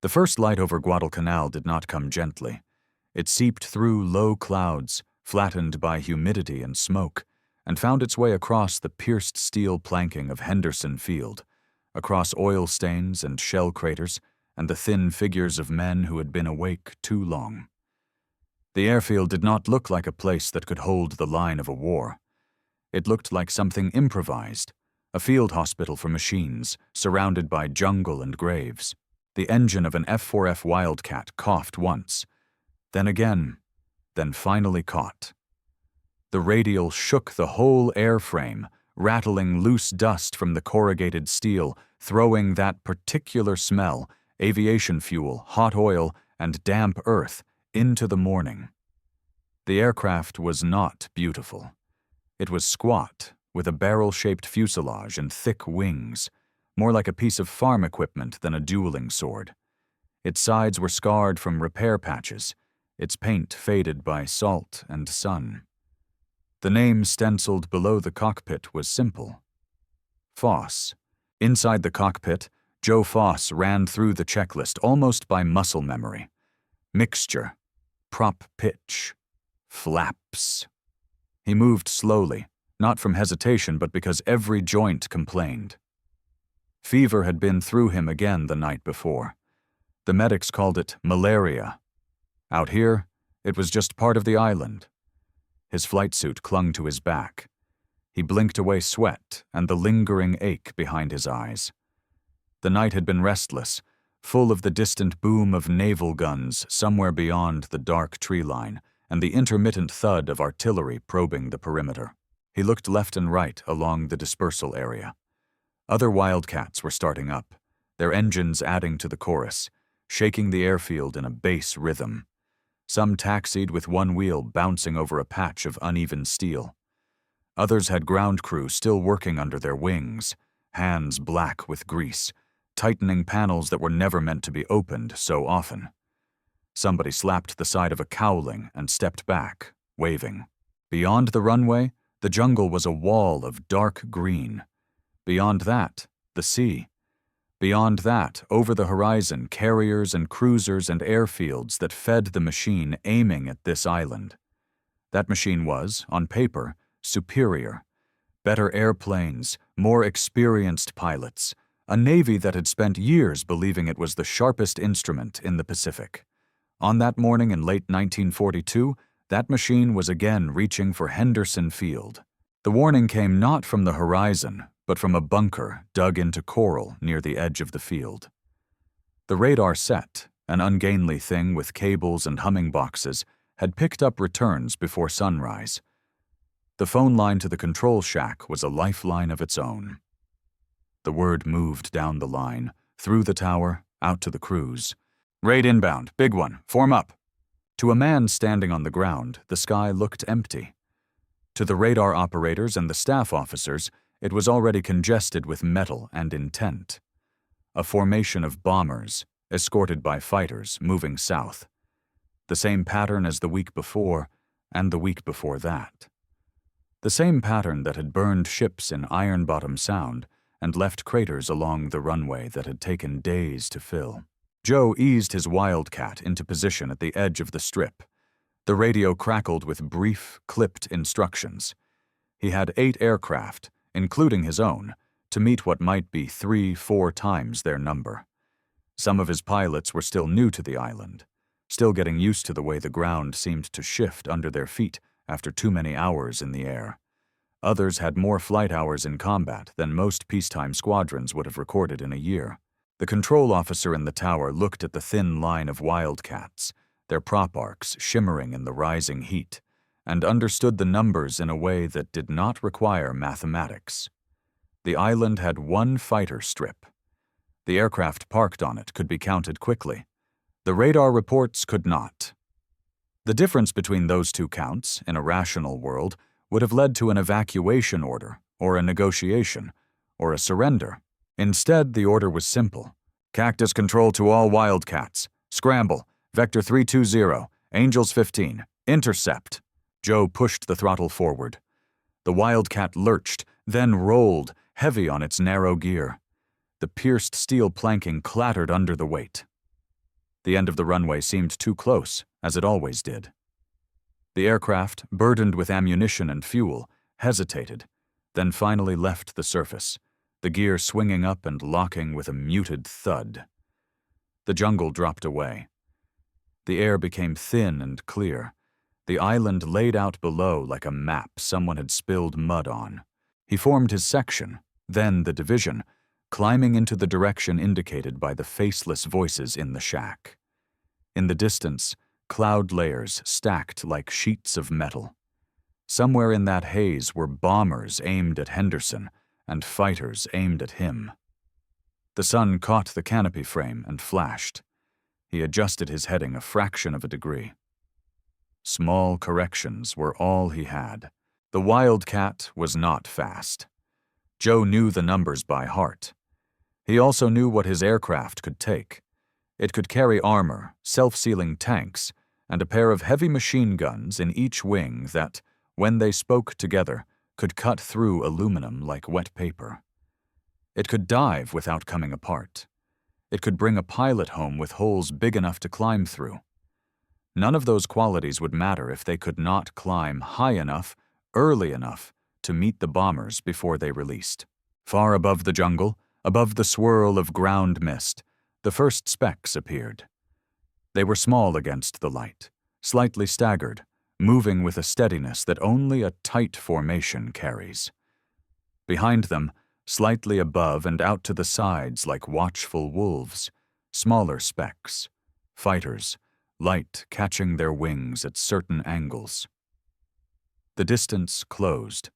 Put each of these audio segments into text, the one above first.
The first light over Guadalcanal did not come gently. It seeped through low clouds, flattened by humidity and smoke, and found its way across the pierced steel planking of Henderson Field, across oil stains and shell craters, and the thin figures of men who had been awake too long. The airfield did not look like a place that could hold the line of a war. It looked like something improvised, a field hospital for machines, surrounded by jungle and graves. The engine of an F-4F Wildcat coughed once, then again, then finally caught. The radial shook the whole airframe, rattling loose dust from the corrugated steel, throwing that particular smell, aviation fuel, hot oil, and damp earth, into the morning. The aircraft was not beautiful. It was squat, with a barrel-shaped fuselage and thick wings, more like a piece of farm equipment than a dueling sword. Its sides were scarred from repair patches, its paint faded by salt and sun. The name stenciled below the cockpit was simple: Foss. Inside the cockpit, Joe Foss ran through the checklist almost by muscle memory. Mixture, prop pitch, flaps. He moved slowly, not from hesitation but because every joint complained. Fever had been through him again the night before. The medics called it malaria. Out here, it was just part of the island. His flight suit clung to his back. He blinked away sweat and the lingering ache behind his eyes. The night had been restless, full of the distant boom of naval guns somewhere beyond the dark treeline and the intermittent thud of artillery probing the perimeter. He looked left and right along the dispersal area. Other Wildcats were starting up, their engines adding to the chorus, shaking the airfield in a bass rhythm. Some taxied with one wheel bouncing over a patch of uneven steel. Others had ground crew still working under their wings, hands black with grease, tightening panels that were never meant to be opened so often. Somebody slapped the side of a cowling and stepped back, waving. Beyond the runway, the jungle was a wall of dark green. Beyond that, the sea. Beyond that, over the horizon, carriers and cruisers and airfields that fed the machine aiming at this island. That machine was, on paper, superior. Better airplanes, more experienced pilots, a navy that had spent years believing it was the sharpest instrument in the Pacific. On that morning in late 1942, that machine was again reaching for Henderson Field. The warning came not from the horizon, but from a bunker dug into coral near the edge of the field. The radar set, an ungainly thing with cables and humming boxes, had picked up returns before sunrise. The phone line to the control shack was a lifeline of its own. The word moved down the line, through the tower, out to the crews. "Raid inbound, big one, form up." To a man standing on the ground, the sky looked empty. To the radar operators and the staff officers, it was already congested with metal and intent. A formation of bombers, escorted by fighters, moving south. The same pattern as the week before, and the week before that. The same pattern that had burned ships in Iron Bottom Sound and left craters along the runway that had taken days to fill. Joe eased his Wildcat into position at the edge of the strip. The radio crackled with brief, clipped instructions. He had 8 aircraft, including his own, to meet what might be 3-4 times their number. Some of his pilots were still new to the island, still getting used to the way the ground seemed to shift under their feet after too many hours in the air. Others had more flight hours in combat than most peacetime squadrons would have recorded in a year. The control officer in the tower looked at the thin line of Wildcats, their prop arcs shimmering in the rising heat, and understood the numbers in a way that did not require mathematics. The island had 1 fighter strip. The aircraft parked on it could be counted quickly. The radar reports could not. The difference between those 2 counts, in a rational world, would have led to an evacuation order, or a negotiation, or a surrender. Instead, the order was simple. Cactus control to all Wildcats. Scramble. Vector 320. Angels 15. Intercept. Joe pushed the throttle forward. The Wildcat lurched, then rolled, heavy on its narrow gear. The pierced steel planking clattered under the weight. The end of the runway seemed too close, as it always did. The aircraft, burdened with ammunition and fuel, hesitated, then finally left the surface, the gear swinging up and locking with a muted thud. The jungle dropped away. The air became thin and clear, the island laid out below like a map someone had spilled mud on. He formed his section, then the division, climbing into the direction indicated by the faceless voices in the shack. In the distance, cloud layers stacked like sheets of metal. Somewhere in that haze were bombers aimed at Henderson and fighters aimed at him. The sun caught the canopy frame and flashed. He adjusted his heading a fraction of a degree. Small corrections were all he had. The Wildcat was not fast. Joe knew the numbers by heart. He also knew what his aircraft could take. It could carry armor, self-sealing tanks, and a pair of heavy machine guns in each wing that, when they spoke together, could cut through aluminum like wet paper. It could dive without coming apart. It could bring a pilot home with holes big enough to climb through. None of those qualities would matter if they could not climb high enough, early enough, to meet the bombers before they released. Far above the jungle, above the swirl of ground mist, the first specks appeared. They were small against the light, slightly staggered, moving with a steadiness that only a tight formation carries. Behind them, slightly above and out to the sides like watchful wolves, smaller specks, fighters, light catching their wings at certain angles. The distance closed.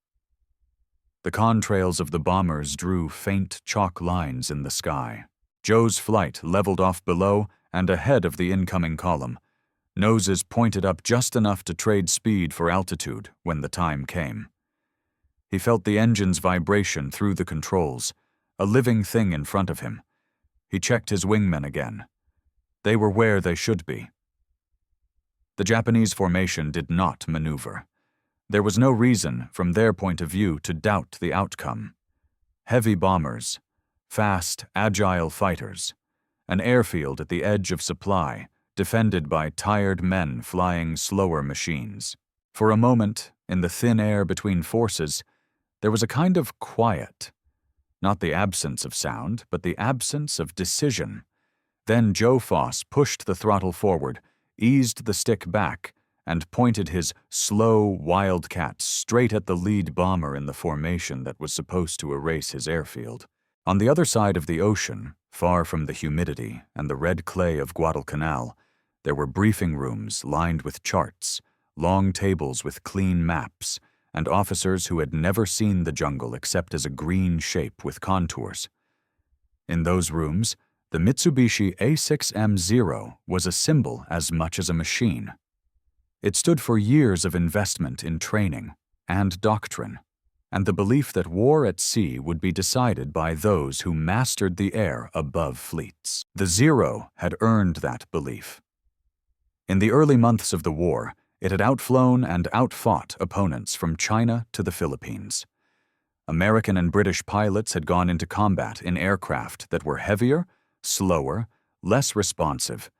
The contrails of the bombers drew faint chalk lines in the sky. Joe's flight leveled off below and ahead of the incoming column, noses pointed up just enough to trade speed for altitude when the time came. He felt the engine's vibration through the controls, a living thing in front of him. He checked his wingmen again. They were where they should be. The Japanese formation did not maneuver. There was no reason, from their point of view, to doubt the outcome. Heavy bombers, fast, agile fighters, an airfield at the edge of supply, defended by tired men flying slower machines. For a moment, in the thin air between forces, there was a kind of quiet. Not the absence of sound, but the absence of decision. Then Joe Foss pushed the throttle forward, eased the stick back, and pointed his slow Wildcat straight at the lead bomber in the formation that was supposed to erase his airfield. On the other side of the ocean, far from the humidity and the red clay of Guadalcanal, there were briefing rooms lined with charts, long tables with clean maps, and officers who had never seen the jungle except as a green shape with contours. In those rooms, the Mitsubishi A6M0 was a symbol as much as a machine. It stood for years of investment in training and doctrine, and the belief that war at sea would be decided by those who mastered the air above fleets. The Zero had earned that belief. In the early months of the war, it had outflown and outfought opponents from China to the Philippines. American and British pilots had gone into combat in aircraft that were heavier, slower, less responsive,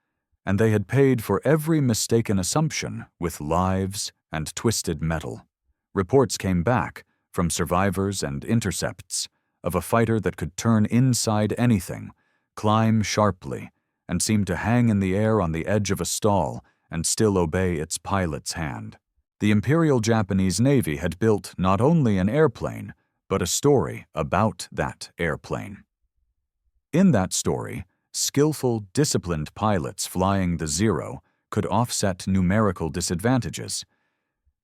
and they had paid for every mistaken assumption with lives and twisted metal. Reports came back, from survivors and intercepts, of a fighter that could turn inside anything, climb sharply, and seem to hang in the air on the edge of a stall and still obey its pilot's hand. The Imperial Japanese Navy had built not only an airplane, but a story about that airplane. In that story, skillful, disciplined pilots flying the Zero could offset numerical disadvantages.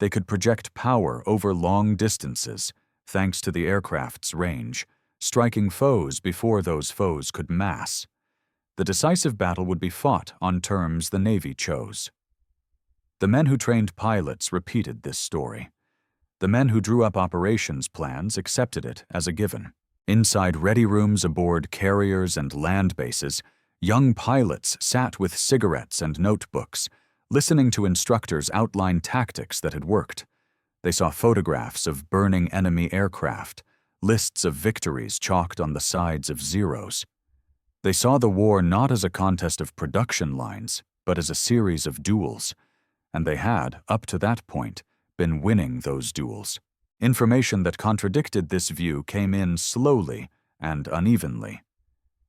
They could project power over long distances, thanks to the aircraft's range, striking foes before those foes could mass. The decisive battle would be fought on terms the Navy chose. The men who trained pilots repeated this story. The men who drew up operations plans accepted it as a given. Inside ready rooms aboard carriers and land bases, young pilots sat with cigarettes and notebooks, listening to instructors outline tactics that had worked. They saw photographs of burning enemy aircraft, lists of victories chalked on the sides of Zeros. They saw the war not as a contest of production lines, but as a series of duels, and they had, up to that point, been winning those duels. Information that contradicted this view came in slowly and unevenly.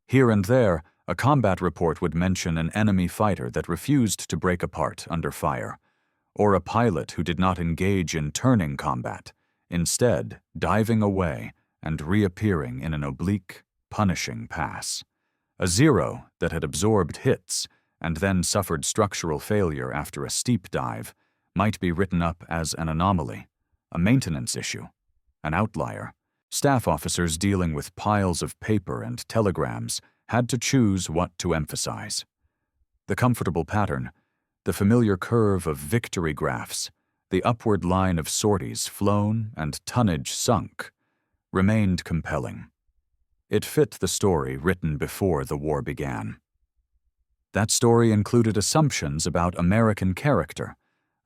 Here and there, a combat report would mention an enemy fighter that refused to break apart under fire, or a pilot who did not engage in turning combat, instead diving away and reappearing in an oblique, punishing pass. A Zero that had absorbed hits and then suffered structural failure after a steep dive might be written up as an anomaly, a maintenance issue, an outlier. Staff officers dealing with piles of paper and telegrams had to choose what to emphasize. The comfortable pattern, the familiar curve of victory graphs, the upward line of sorties flown and tonnage sunk, remained compelling. It fit the story written before the war began. That story included assumptions about American character,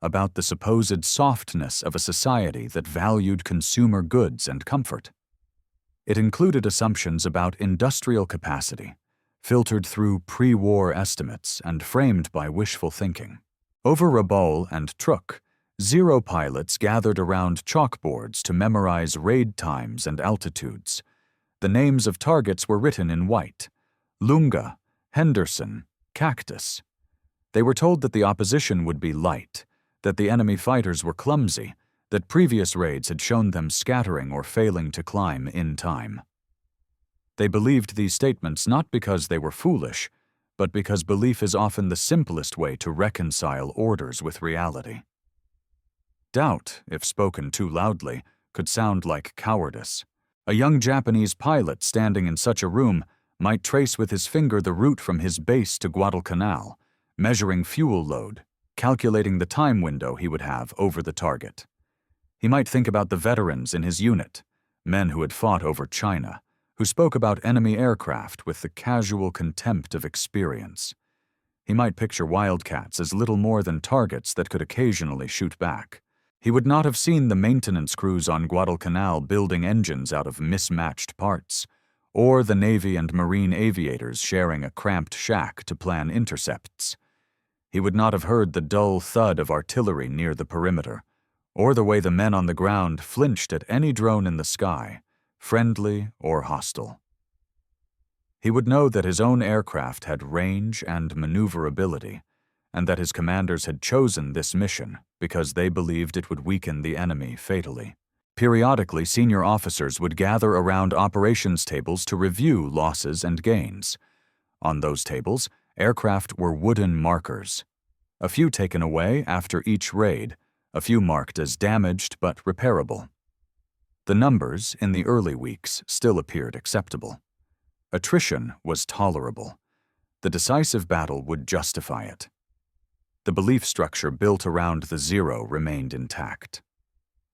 about the supposed softness of a society that valued consumer goods and comfort. It included assumptions about industrial capacity, filtered through pre-war estimates and framed by wishful thinking. Over Rabaul and Truk, Zero pilots gathered around chalkboards to memorize raid times and altitudes. The names of targets were written in white: Lunga, Henderson, Cactus. They were told that the opposition would be light, that the enemy fighters were clumsy, that previous raids had shown them scattering or failing to climb in time. They believed these statements not because they were foolish, but because belief is often the simplest way to reconcile orders with reality. Doubt, if spoken too loudly, could sound like cowardice. A young Japanese pilot standing in such a room might trace with his finger the route from his base to Guadalcanal, measuring fuel load, calculating the time window he would have over the target. He might think about the veterans in his unit, men who had fought over China, who spoke about enemy aircraft with the casual contempt of experience. He might picture Wildcats as little more than targets that could occasionally shoot back. He would not have seen the maintenance crews on Guadalcanal building engines out of mismatched parts, or the Navy and Marine aviators sharing a cramped shack to plan intercepts. He would not have heard the dull thud of artillery near the perimeter, or the way the men on the ground flinched at any drone in the sky, friendly or hostile. He would know that his own aircraft had range and maneuverability, and that his commanders had chosen this mission because they believed it would weaken the enemy fatally. Periodically, senior officers would gather around operations tables to review losses and gains. On those tables, aircraft were wooden markers. A few taken away after each raid, a few marked as damaged but repairable. The numbers, in the early weeks, still appeared acceptable. Attrition was tolerable. The decisive battle would justify it. The belief structure built around the Zero remained intact.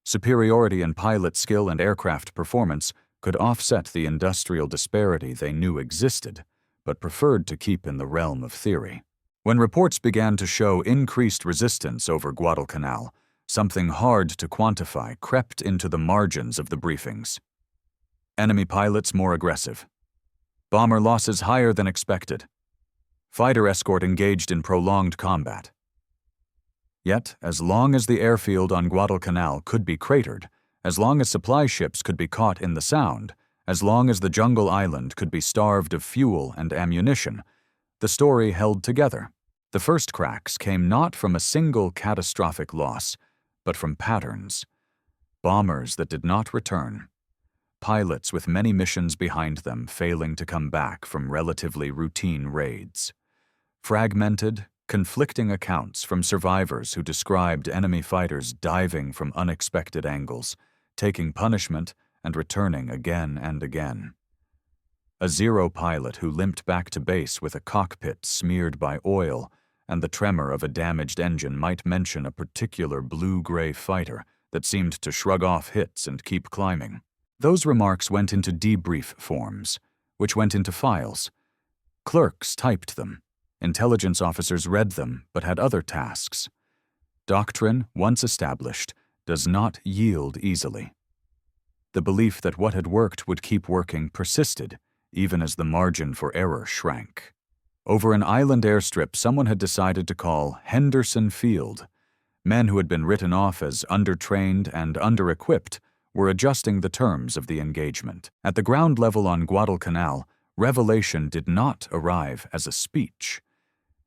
Superiority in pilot skill and aircraft performance could offset the industrial disparity they knew existed, but preferred to keep in the realm of theory. When reports began to show increased resistance over Guadalcanal, something hard to quantify crept into the margins of the briefings. Enemy pilots more aggressive. Bomber losses higher than expected. Fighter escort engaged in prolonged combat. Yet, as long as the airfield on Guadalcanal could be cratered, as long as supply ships could be caught in the Sound, as long as the jungle island could be starved of fuel and ammunition, the story held together. The first cracks came not from a single catastrophic loss, but from patterns. Bombers that did not return. Pilots with many missions behind them failing to come back from relatively routine raids. Fragmented, conflicting accounts from survivors who described enemy fighters diving from unexpected angles, taking punishment and returning again and again. A Zero pilot who limped back to base with a cockpit smeared by oil and the tremor of a damaged engine might mention a particular blue-gray fighter that seemed to shrug off hits and keep climbing. Those remarks went into debrief forms, which went into files. Clerks typed them. Intelligence officers read them, but had other tasks. Doctrine, once established, does not yield easily. The belief that what had worked would keep working persisted, even as the margin for error shrank. Over an island airstrip, someone had decided to call Henderson Field. Men who had been written off as undertrained and under-equipped were adjusting the terms of the engagement. At the ground level on Guadalcanal, revelation did not arrive as a speech.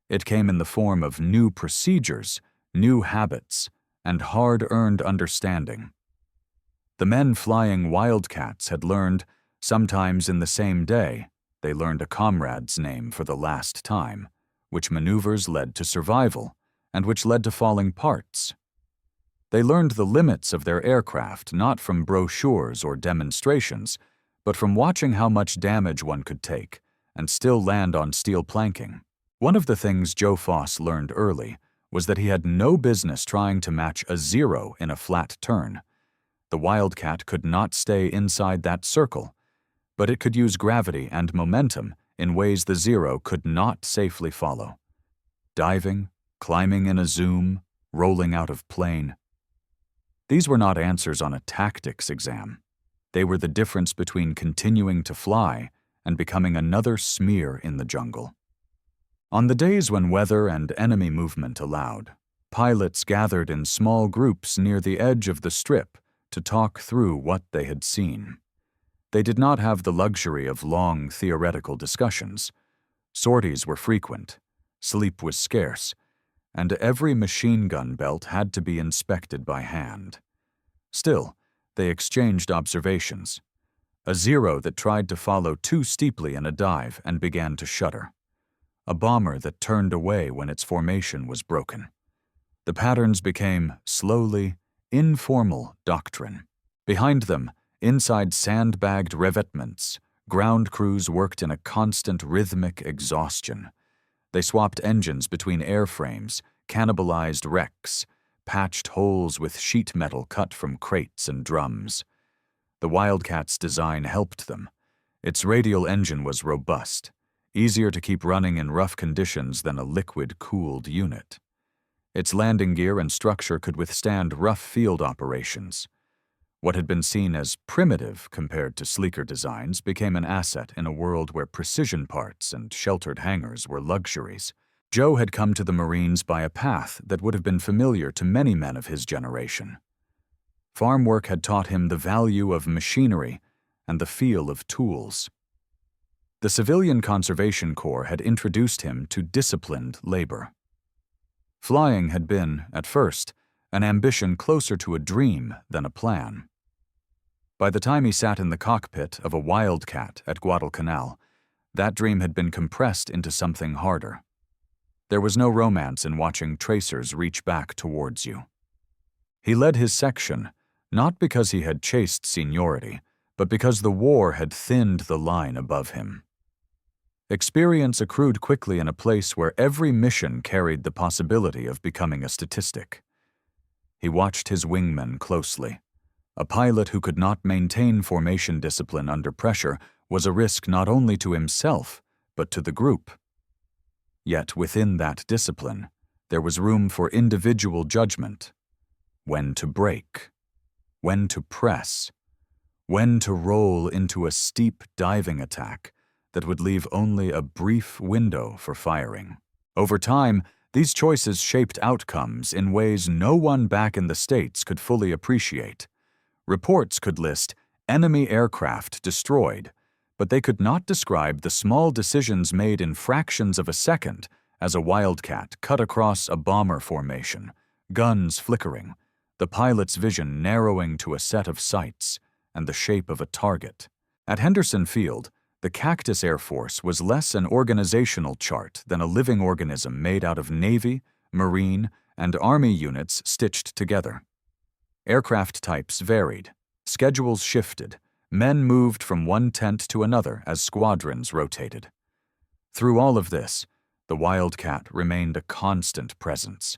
It came in the form of new procedures, new habits, and hard-earned understanding. The men flying Wildcats had learned, sometimes in the same day, they learned a comrade's name for the last time, which maneuvers led to survival, and which led to falling parts. They learned the limits of their aircraft not from brochures or demonstrations, but from watching how much damage one could take and still land on steel planking. One of the things Joe Foss learned early was that he had no business trying to match a zero in a flat turn. The Wildcat could not stay inside that circle, but it could use gravity and momentum in ways the zero could not safely follow. Diving, climbing in a zoom, rolling out of plane. These were not answers on a tactics exam. They were the difference between continuing to fly and becoming another smear in the jungle. On the days when weather and enemy movement allowed, pilots gathered in small groups near the edge of the strip to talk through what they had seen. They did not have the luxury of long theoretical discussions. Sorties were frequent, sleep was scarce, and every machine gun belt had to be inspected by hand. Still, they exchanged observations. A zero that tried to follow too steeply in a dive and began to shudder. A bomber that turned away when its formation was broken. The patterns became, slowly, informal doctrine. Behind them, inside sandbagged revetments, ground crews worked in a constant rhythmic exhaustion. They swapped engines between airframes, cannibalized wrecks, patched holes with sheet metal cut from crates and drums. The Wildcat's design helped them. Its radial engine was robust, easier to keep running in rough conditions than a liquid-cooled unit. Its landing gear and structure could withstand rough field operations. What had been seen as primitive compared to sleeker designs became an asset in a world where precision parts and sheltered hangars were luxuries. Joe had come to the Marines by a path that would have been familiar to many men of his generation. Farm work had taught him the value of machinery and the feel of tools. The Civilian Conservation Corps had introduced him to disciplined labor. Flying had been, at first, an ambition closer to a dream than a plan. By the time he sat in the cockpit of a Wildcat at Guadalcanal, that dream had been compressed into something harder. There was no romance in watching tracers reach back towards you. He led his section, not because he had chased seniority, but because the war had thinned the line above him. Experience accrued quickly in a place where every mission carried the possibility of becoming a statistic. He watched his wingmen closely. A pilot who could not maintain formation discipline under pressure was a risk not only to himself, but to the group. Yet within that discipline, there was room for individual judgment. When to brake, when to press, when to roll into a steep diving attack that would leave only a brief window for firing. Over time, these choices shaped outcomes in ways no one back in the States could fully appreciate. Reports could list enemy aircraft destroyed, but they could not describe the small decisions made in fractions of a second as a Wildcat cut across a bomber formation, guns flickering, the pilot's vision narrowing to a set of sights and the shape of a target. At Henderson Field, the Cactus Air Force was less an organizational chart than a living organism made out of Navy, Marine, and Army units stitched together. Aircraft types varied, schedules shifted, men moved from one tent to another as squadrons rotated. Through all of this, the Wildcat remained a constant presence,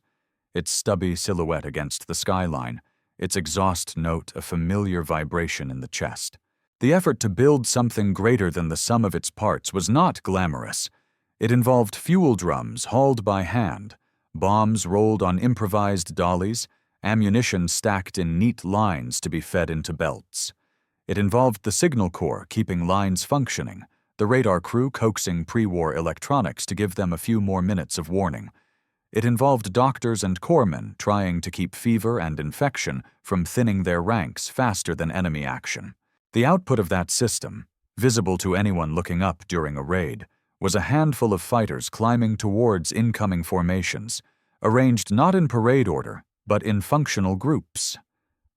its stubby silhouette against the skyline, its exhaust note a familiar vibration in the chest. The effort to build something greater than the sum of its parts was not glamorous. It involved fuel drums hauled by hand, bombs rolled on improvised dollies, ammunition stacked in neat lines to be fed into belts. It involved the signal corps keeping lines functioning, the radar crew coaxing pre-war electronics to give them a few more minutes of warning. It involved doctors and corpsmen trying to keep fever and infection from thinning their ranks faster than enemy action. The output of that system, visible to anyone looking up during a raid, was a handful of fighters climbing towards incoming formations, arranged not in parade order, but in functional groups.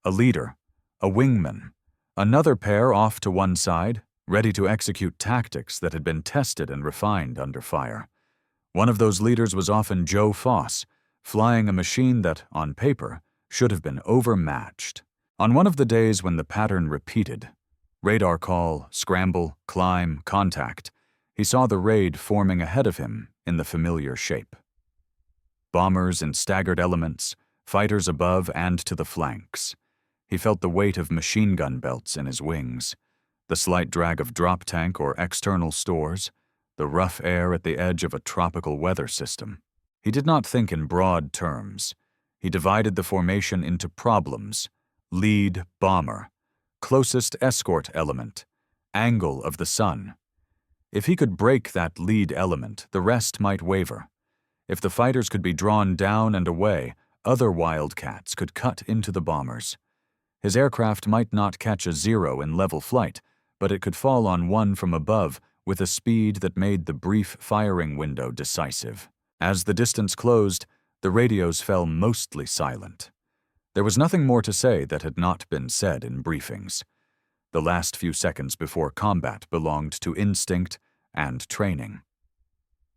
A leader, a wingman, another pair off to one side, ready to execute tactics that had been tested and refined under fire. One of those leaders was often Joe Foss, flying a machine that, on paper, should have been overmatched. On one of the days when the pattern repeated, radar call, scramble, climb, contact, he saw the raid forming ahead of him in the familiar shape. Bombers in staggered elements, fighters above and to the flanks. He felt the weight of machine gun belts in his wings, the slight drag of drop tank or external stores, the rough air at the edge of a tropical weather system. He did not think in broad terms. He divided the formation into problems: lead bomber, closest escort element, angle of the sun. If he could break that lead element, the rest might waver. If the fighters could be drawn down and away, other Wildcats could cut into the bombers. His aircraft might not catch a zero in level flight, but it could fall on one from above with a speed that made the brief firing window decisive. As the distance closed, the radios fell mostly silent. There was nothing more to say that had not been said in briefings. The last few seconds before combat belonged to instinct and training.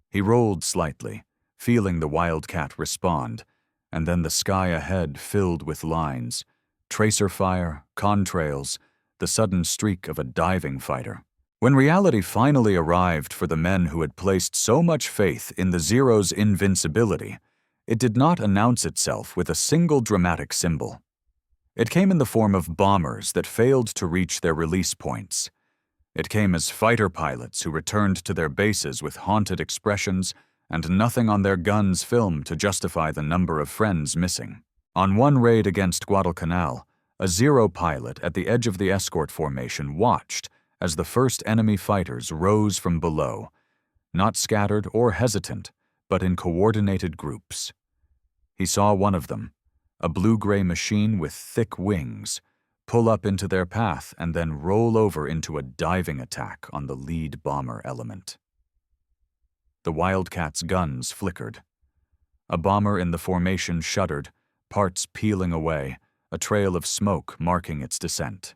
He rolled slightly, feeling the Wildcat respond, and then the sky ahead filled with lines, tracer fire, contrails, the sudden streak of a diving fighter. When reality finally arrived for the men who had placed so much faith in the Zero's invincibility, it did not announce itself with a single dramatic symbol. It came in the form of bombers that failed to reach their release points. It came as fighter pilots who returned to their bases with haunted expressions and nothing on their guns' film to justify the number of friends missing. On one raid against Guadalcanal, a Zero pilot at the edge of the escort formation watched as the first enemy fighters rose from below, not scattered or hesitant, but in coordinated groups. He saw one of them, a blue-gray machine with thick wings, pull up into their path and then roll over into a diving attack on the lead bomber element. The Wildcat's guns flickered. A bomber in the formation shuddered, parts peeling away, a trail of smoke marking its descent.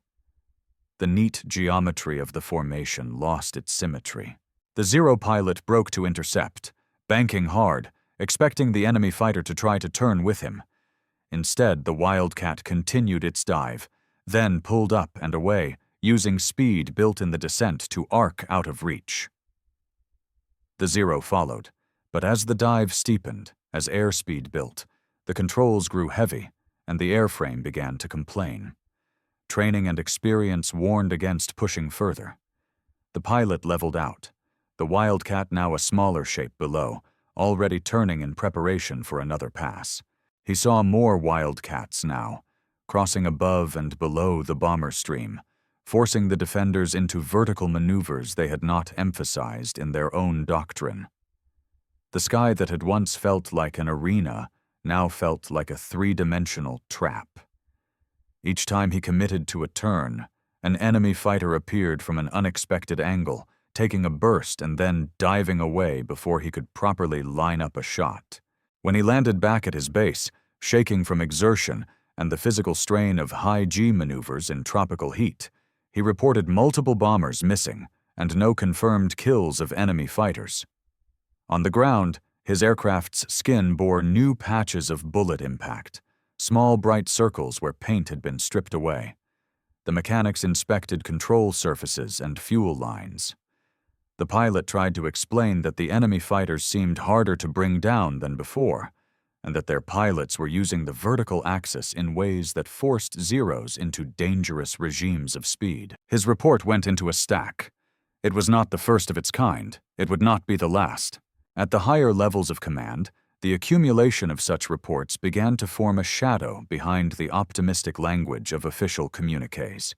The neat geometry of the formation lost its symmetry. The Zero pilot broke to intercept, banking hard, expecting the enemy fighter to try to turn with him. Instead, the Wildcat continued its dive, then pulled up and away, using speed built in the descent to arc out of reach. The Zero followed, but as the dive steepened, as airspeed built, the controls grew heavy, and the airframe began to complain. Training and experience warned against pushing further. The pilot leveled out, the Wildcat now a smaller shape below, already turning in preparation for another pass. He saw more Wildcats now, crossing above and below the bomber stream, forcing the defenders into vertical maneuvers they had not emphasized in their own doctrine. The sky that had once felt like an arena now felt like a three-dimensional trap. Each time he committed to a turn, an enemy fighter appeared from an unexpected angle, taking a burst and then diving away before he could properly line up a shot. When he landed back at his base, shaking from exertion and the physical strain of high-G maneuvers in tropical heat, he reported multiple bombers missing and no confirmed kills of enemy fighters. On the ground, his aircraft's skin bore new patches of bullet impact, small bright circles where paint had been stripped away. The mechanics inspected control surfaces and fuel lines. The pilot tried to explain that the enemy fighters seemed harder to bring down than before, and that their pilots were using the vertical axis in ways that forced Zeros into dangerous regimes of speed. His report went into a stack. It was not the first of its kind. It would not be the last. At the higher levels of command, the accumulation of such reports began to form a shadow behind the optimistic language of official communiques.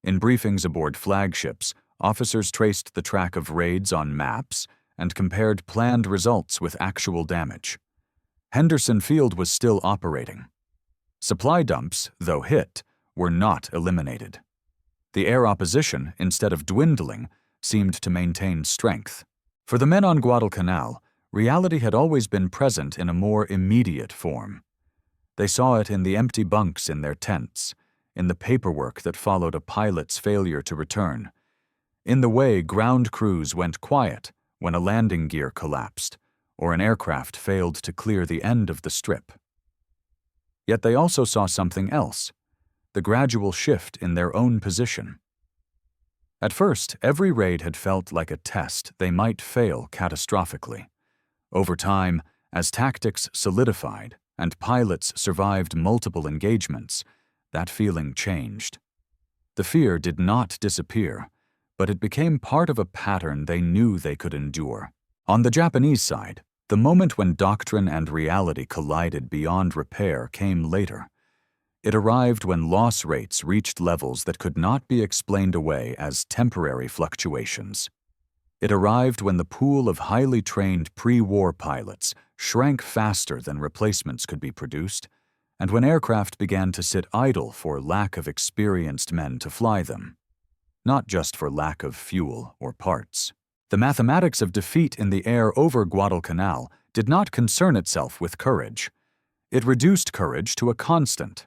In briefings aboard flagships, officers traced the track of raids on maps and compared planned results with actual damage. Henderson Field was still operating. Supply dumps, though hit, were not eliminated. The air opposition, instead of dwindling, seemed to maintain strength. For the men on Guadalcanal, reality had always been present in a more immediate form. They saw it in the empty bunks in their tents, in the paperwork that followed a pilot's failure to return, in the way ground crews went quiet when a landing gear collapsed or an aircraft failed to clear the end of the strip. Yet they also saw something else, the gradual shift in their own position. At first, every raid had felt like a test they might fail catastrophically. Over time, as tactics solidified and pilots survived multiple engagements, that feeling changed. The fear did not disappear, but it became part of a pattern they knew they could endure. On the Japanese side, the moment when doctrine and reality collided beyond repair came later. It arrived when loss rates reached levels that could not be explained away as temporary fluctuations. It arrived when the pool of highly trained pre-war pilots shrank faster than replacements could be produced, and when aircraft began to sit idle for lack of experienced men to fly them, not just for lack of fuel or parts. The mathematics of defeat in the air over Guadalcanal did not concern itself with courage. It reduced courage to a constant.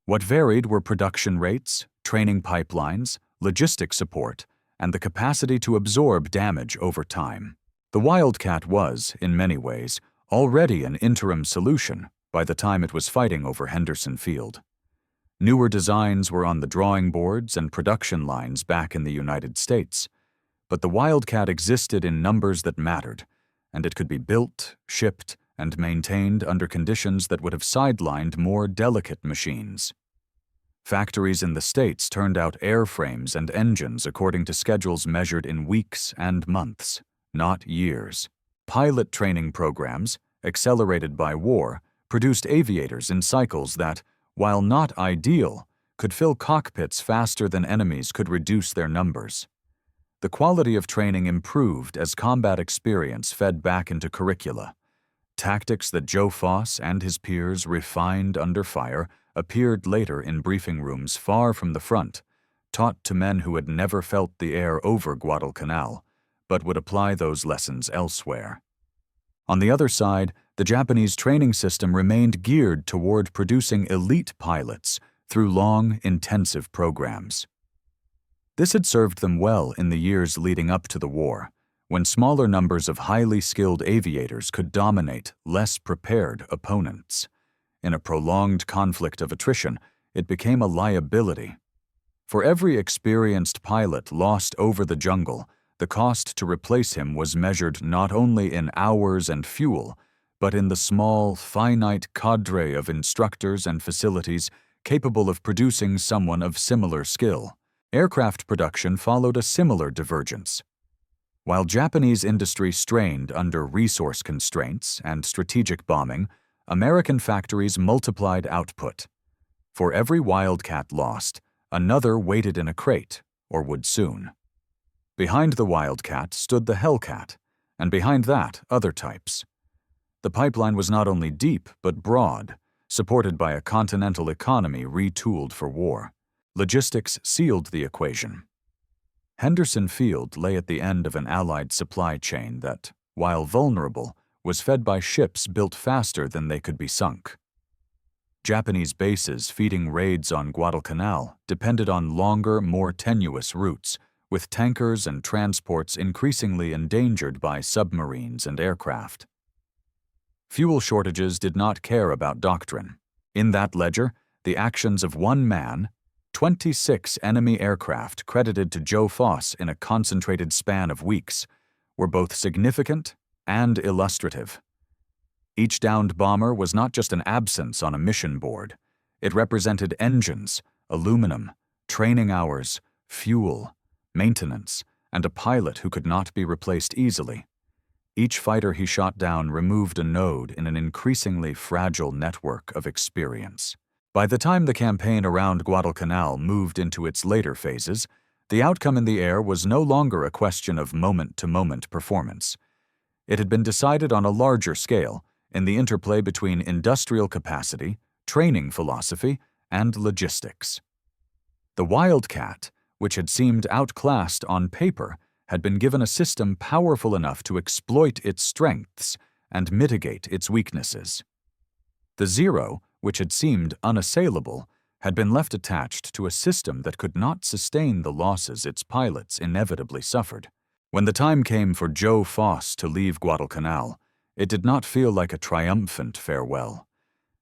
What varied were production rates, training pipelines, logistic support, and the capacity to absorb damage over time. The Wildcat was, in many ways, already an interim solution by the time it was fighting over Henderson Field. Newer designs were on the drawing boards and production lines back in the United States, but the Wildcat existed in numbers that mattered, and it could be built, shipped, and maintained under conditions that would have sidelined more delicate machines. Factories in the States turned out airframes and engines according to schedules measured in weeks and months, not years. Pilot training programs, accelerated by war, produced aviators in cycles that, while not ideal, could fill cockpits faster than enemies could reduce their numbers. The quality of training improved as combat experience fed back into curricula. Tactics that Joe Foss and his peers refined under fire appeared later in briefing rooms far from the front, taught to men who had never felt the air over Guadalcanal, but would apply those lessons elsewhere. On the other side, the Japanese training system remained geared toward producing elite pilots through long, intensive programs. This had served them well in the years leading up to the war, when smaller numbers of highly skilled aviators could dominate less prepared opponents. In a prolonged conflict of attrition, it became a liability. For every experienced pilot lost over the jungle, the cost to replace him was measured not only in hours and fuel, but in the small, finite cadre of instructors and facilities capable of producing someone of similar skill. Aircraft production followed a similar divergence. While Japanese industry strained under resource constraints and strategic bombing, American factories multiplied output. For every Wildcat lost, another waited in a crate, or would soon. Behind the Wildcat stood the Hellcat, and behind that, other types. The pipeline was not only deep, but broad, supported by a continental economy retooled for war. Logistics sealed the equation. Henderson Field lay at the end of an Allied supply chain that, while vulnerable, was fed by ships built faster than they could be sunk. Japanese bases feeding raids on Guadalcanal depended on longer, more tenuous routes, with tankers and transports increasingly endangered by submarines and aircraft. Fuel shortages did not care about doctrine. In that ledger, the actions of one man, 26 enemy aircraft credited to Joe Foss in a concentrated span of weeks, were both significant and illustrative. Each downed bomber was not just an absence on a mission board. It represented engines, aluminum, training hours, fuel, maintenance, and a pilot who could not be replaced easily. Each fighter he shot down removed a node in an increasingly fragile network of experience. By the time the campaign around Guadalcanal moved into its later phases, The outcome in the air was no longer a question of moment-to-moment performance. It had been decided on a larger scale, in the interplay between industrial capacity, training philosophy, and logistics. The Wildcat, which had seemed outclassed on paper, had been given a system powerful enough to exploit its strengths and mitigate its weaknesses. The Zero, which had seemed unassailable, had been left attached to a system that could not sustain the losses its pilots inevitably suffered. When the time came for Joe Foss to leave Guadalcanal, it did not feel like a triumphant farewell.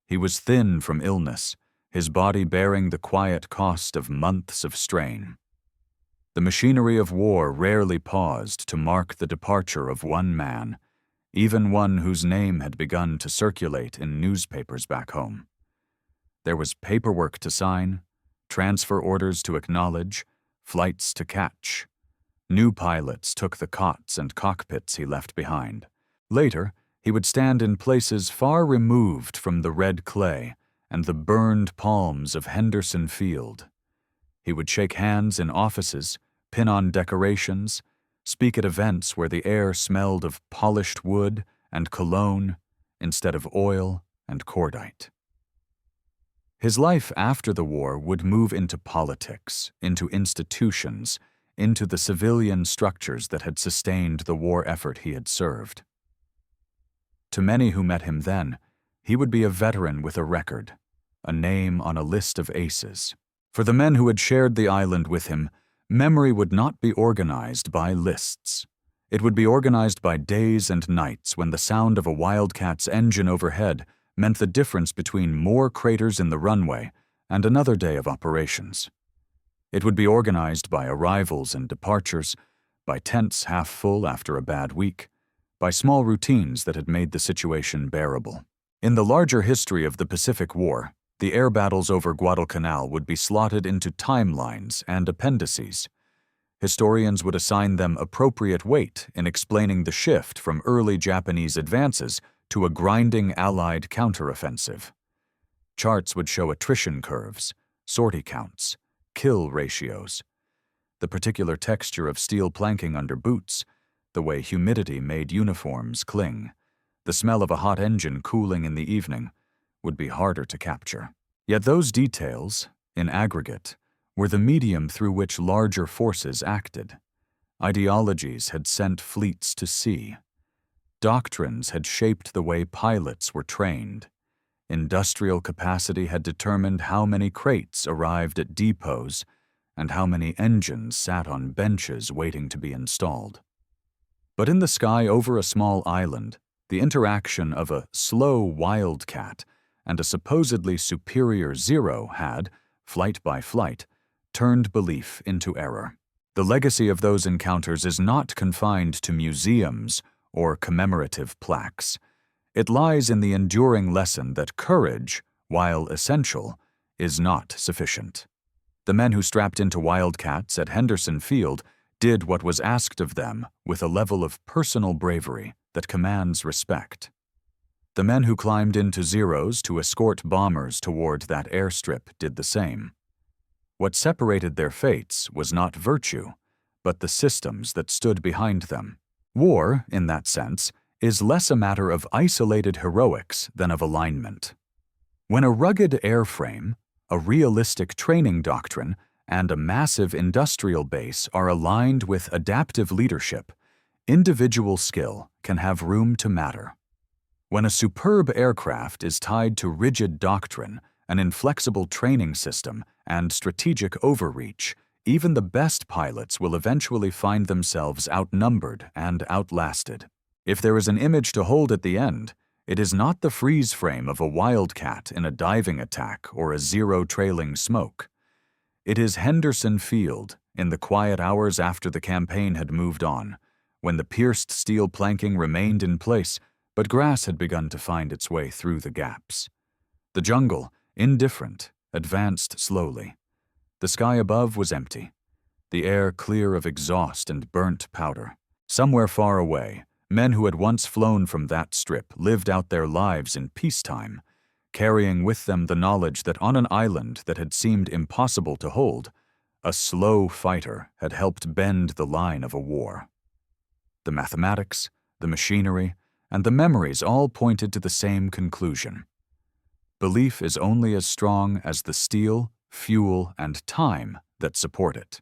He was thin from illness, his body bearing the quiet cost of months of strain. The machinery of war rarely paused to mark the departure of one man, even one whose name had begun to circulate in newspapers back home. There was paperwork to sign, transfer orders to acknowledge, flights to catch. New pilots took the cots and cockpits he left behind. Later, he would stand in places far removed from the red clay and the burned palms of Henderson Field. He would shake hands in offices, pin on decorations, speak at events where the air smelled of polished wood and cologne instead of oil and cordite. His life after the war would move into politics, into institutions, into the civilian structures that had sustained the war effort he had served. To many who met him then, he would be a veteran with a record, a name on a list of aces. For the men who had shared the island with him, memory would not be organized by lists. It would be organized by days and nights when the sound of a Wildcat's engine overhead meant the difference between more craters in the runway and another day of operations. It would be organized by arrivals and departures, by tents half full after a bad week, by small routines that had made the situation bearable. In the larger history of the Pacific War, the air battles over Guadalcanal would be slotted into timelines and appendices. Historians would assign them appropriate weight in explaining the shift from early Japanese advances to a grinding Allied counteroffensive. Charts would show attrition curves, sortie counts, kill ratios, the particular texture of steel planking under boots, the way humidity made uniforms cling, the smell of a hot engine cooling in the evening, would be harder to capture. Yet those details, in aggregate, were the medium through which larger forces acted. Ideologies had sent fleets to sea. Doctrines had shaped the way pilots were trained. Industrial capacity had determined how many crates arrived at depots and how many engines sat on benches waiting to be installed. But in the sky over a small island, the interaction of a slow Wildcat and a supposedly superior Zero had, flight by flight, turned belief into error. The legacy of those encounters is not confined to museums or commemorative plaques. It lies in the enduring lesson that courage, while essential, is not sufficient. The men who strapped into Wildcats at Henderson Field did what was asked of them with a level of personal bravery that commands respect. The men who climbed into Zeros to escort bombers toward that airstrip did the same. What separated their fates was not virtue, but the systems that stood behind them. War, in that sense, is less a matter of isolated heroics than of alignment. When a rugged airframe, a realistic training doctrine, and a massive industrial base are aligned with adaptive leadership, individual skill can have room to matter. When a superb aircraft is tied to rigid doctrine, an inflexible training system, and strategic overreach, even the best pilots will eventually find themselves outnumbered and outlasted. If there is an image to hold at the end, it is not the freeze frame of a Wildcat in a diving attack or a Zero trailing smoke. It is Henderson Field in the quiet hours after the campaign had moved on, when the pierced steel planking remained in place, but grass had begun to find its way through the gaps. The jungle, indifferent, advanced slowly. The sky above was empty, the air clear of exhaust and burnt powder. Somewhere far away, men who had once flown from that strip lived out their lives in peacetime, carrying with them the knowledge that on an island that had seemed impossible to hold, A slow fighter had helped bend the line of a war. The mathematics, the machinery, and the memories all pointed to the same conclusion. Belief is only as strong as the steel, fuel, and time that support it.